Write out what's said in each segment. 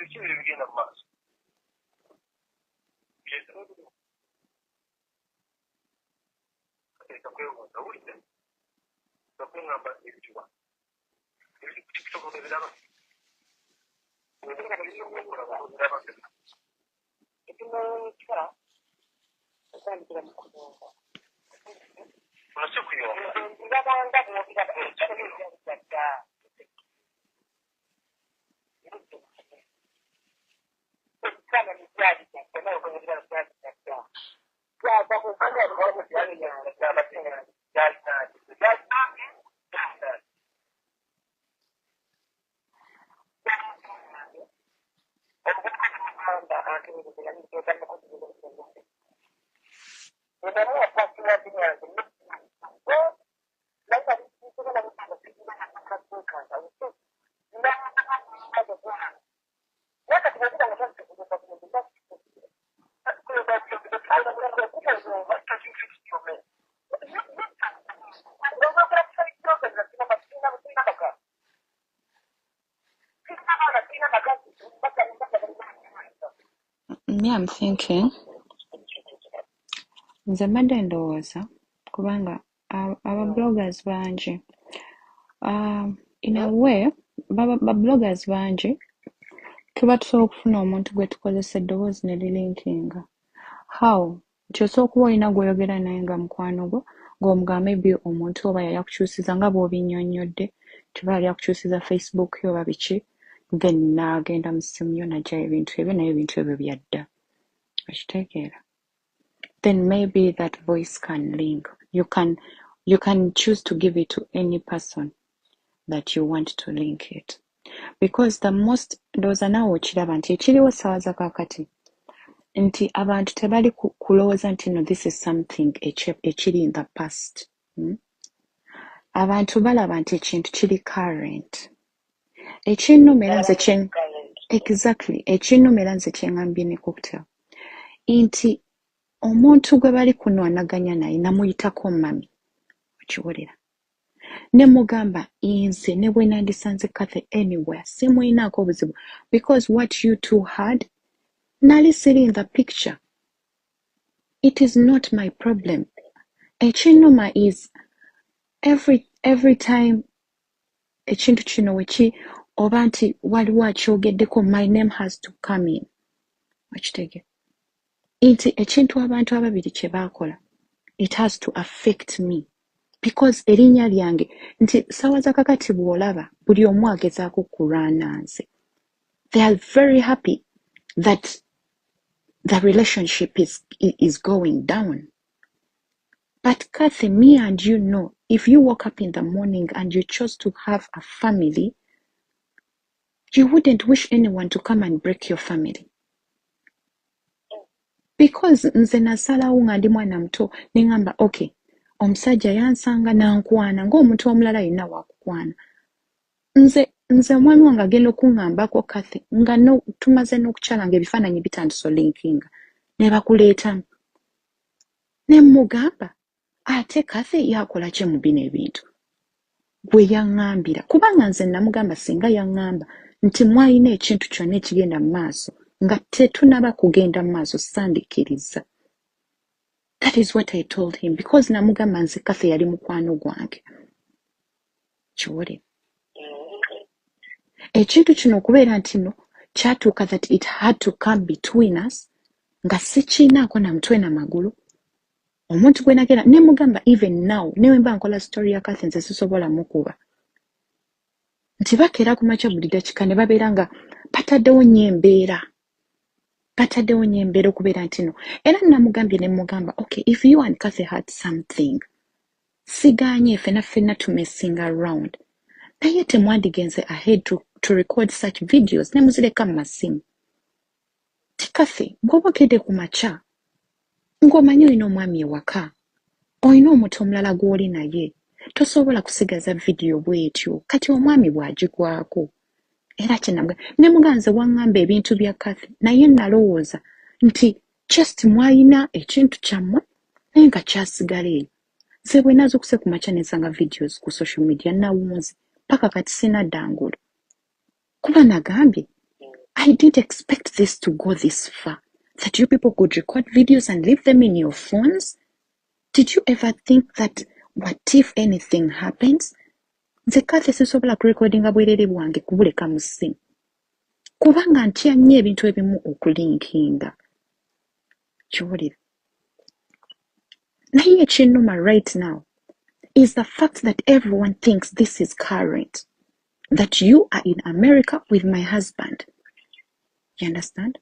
Ekiri ebigenda mu maaso. Leka kwebuuza wulidde. Okuŋŋamba ebituwa. Ebituwa ebiraba. Ekimekira otandikira mu kuyonga. Olose kuyonga. Ndabanga mwogera ekyabyadda. Ekikana mibyali gyadda naye okwogera byali gyadda. Byava ku kanya byali gyadda abasinga byali nadi. Byali nadi. Me, I'm thinking, nze mbadde ndowooza kubanga aba bloggers bangi in a way ba bloggers bangi tuba tusobola okufuna omuntu gwe tukozesa eddoboozi ne lilinkinga. How? Nti osobola okuba olina gw'oyogera naye nga mukwano gwo ng'omugamba maybe omuntu oba yali akukyusiza nga bw'obinnyonnyodde tiba yali akukyusiza Facebook yo oba biki, then n'agenda mu ssimu yo n'aggyayo ebintu ebyo naye ebintu ebyo byadda. Okitegeera? Then maybe that voice can link. You can choose to give it to any person that you want to link it. Because the most ndowooza naawe okiraba nti ekiriwo essaawa za kaakati nti abantu tebali kulowooza nti no this is something ekiri in the past. Abantu balaba nti ekintu kiri current. Ekinnumira nze exactly ekinnumira nze kyeŋŋambye ne cocktail nti omuntu gwe bali kunwanaganya naye namuyitako mami okiwulira ne mugamba nze ne bwe nandisanze Kathy anywhere simuyinaako obuzibu because what you two had nali siri in the picture. It is not my problem. Ekinnuma is every time ekintu kino weki oba nti waliwo akyogeddeko my name has to come in. Okitegeera? Nti ekintu abantu ababiri kye baakola it has to affect me because erinnya lyange nti ssaawa za kakati bw'olaba buli omu agezaako kulwana nze. They are very happy that the relationship is going down. But Kathy, me and you know, if you woke up in the morning and you chose to have a family, you wouldn't wish anyone to come and break your family. Because nze nasalawo nga ndi mwana muto neŋŋamba okay omusajja yansanga nankwana ng'omuntu omulala yenna wakukwana nze omwami wange agenda okuŋŋambako Kathy nga tumaze n'okukyala nga ebifaananyi bitandise olinkinga ne bakuleetamu ne mugamba ate Kathy yakola ki mu bino ebintu gwe yaŋŋambira kubanga nze namugamba singa yaŋŋamba nti mwalina ekintu kyonna ekigenda mu maaso nga tetunaba kugenda mu maaso sandikiriza. That is what I told him because namugamba nze Kathy yali mukwano gwange. Kiwulira? Ekintu kino okubeera nti no kyatuuka that it had to come between us nga sikiinaako na mutwe na magulu. Omuntu gwe nagenda ne mugamba even now newe mba nkola story ya Kathy nze sisobola mukuba. Nti bakeera ku makya buli dakika ne babeera nga bataddewo nnyo embeera okubeera nti no. Era namugambye ne mugamba okay if you and Kathy had something sigaanye ffenna to messing around. Naye temwandigenze ahead to record such videos ne muzireka mu masimu. Ti Kathy bw'oba okedde ku makya ng'omanyi olina omwami ewaka olina omuto omulala gw'oli naye tosobola kusigaza vidiyo bw'etyo kati omwami bw'agigwako. Era kyenabwe ne muganze waŋŋamba ebintu bya Kathy naye nalowooza nti just mwalina ekintu kyammwe naye nga kyasigala eyo. Nze bwe nazuukuse ku makya ne nsanga videos ku social media nawunze paka kati sina ddangula kuba nagambye I didn't expect this to go this far, that you people could record videos and leave them in your phones. Did you ever think that what if anything happens? Nze Kathy sisobola kurekodinga bwerere bwange kubuleka mu ssimu kubanga ntya nnyo ebintu ebimu okulinkinga. Kiwulira. Naye ekinnuma right now is the fact that everyone thinks this is current, that you are in America with my husband. You understand?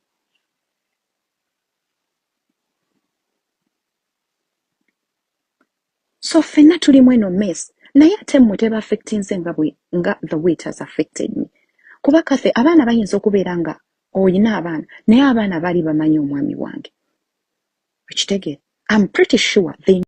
So ffenna tuli mu eno mess, naye ate mmwe teba affectinze nga the way it has affected me. Kuba Kathy, abaana bayinza okubeera nga oyina abaana naye abaana baali bamanyi omwami wange. Ekitegeera. I'm pretty sure they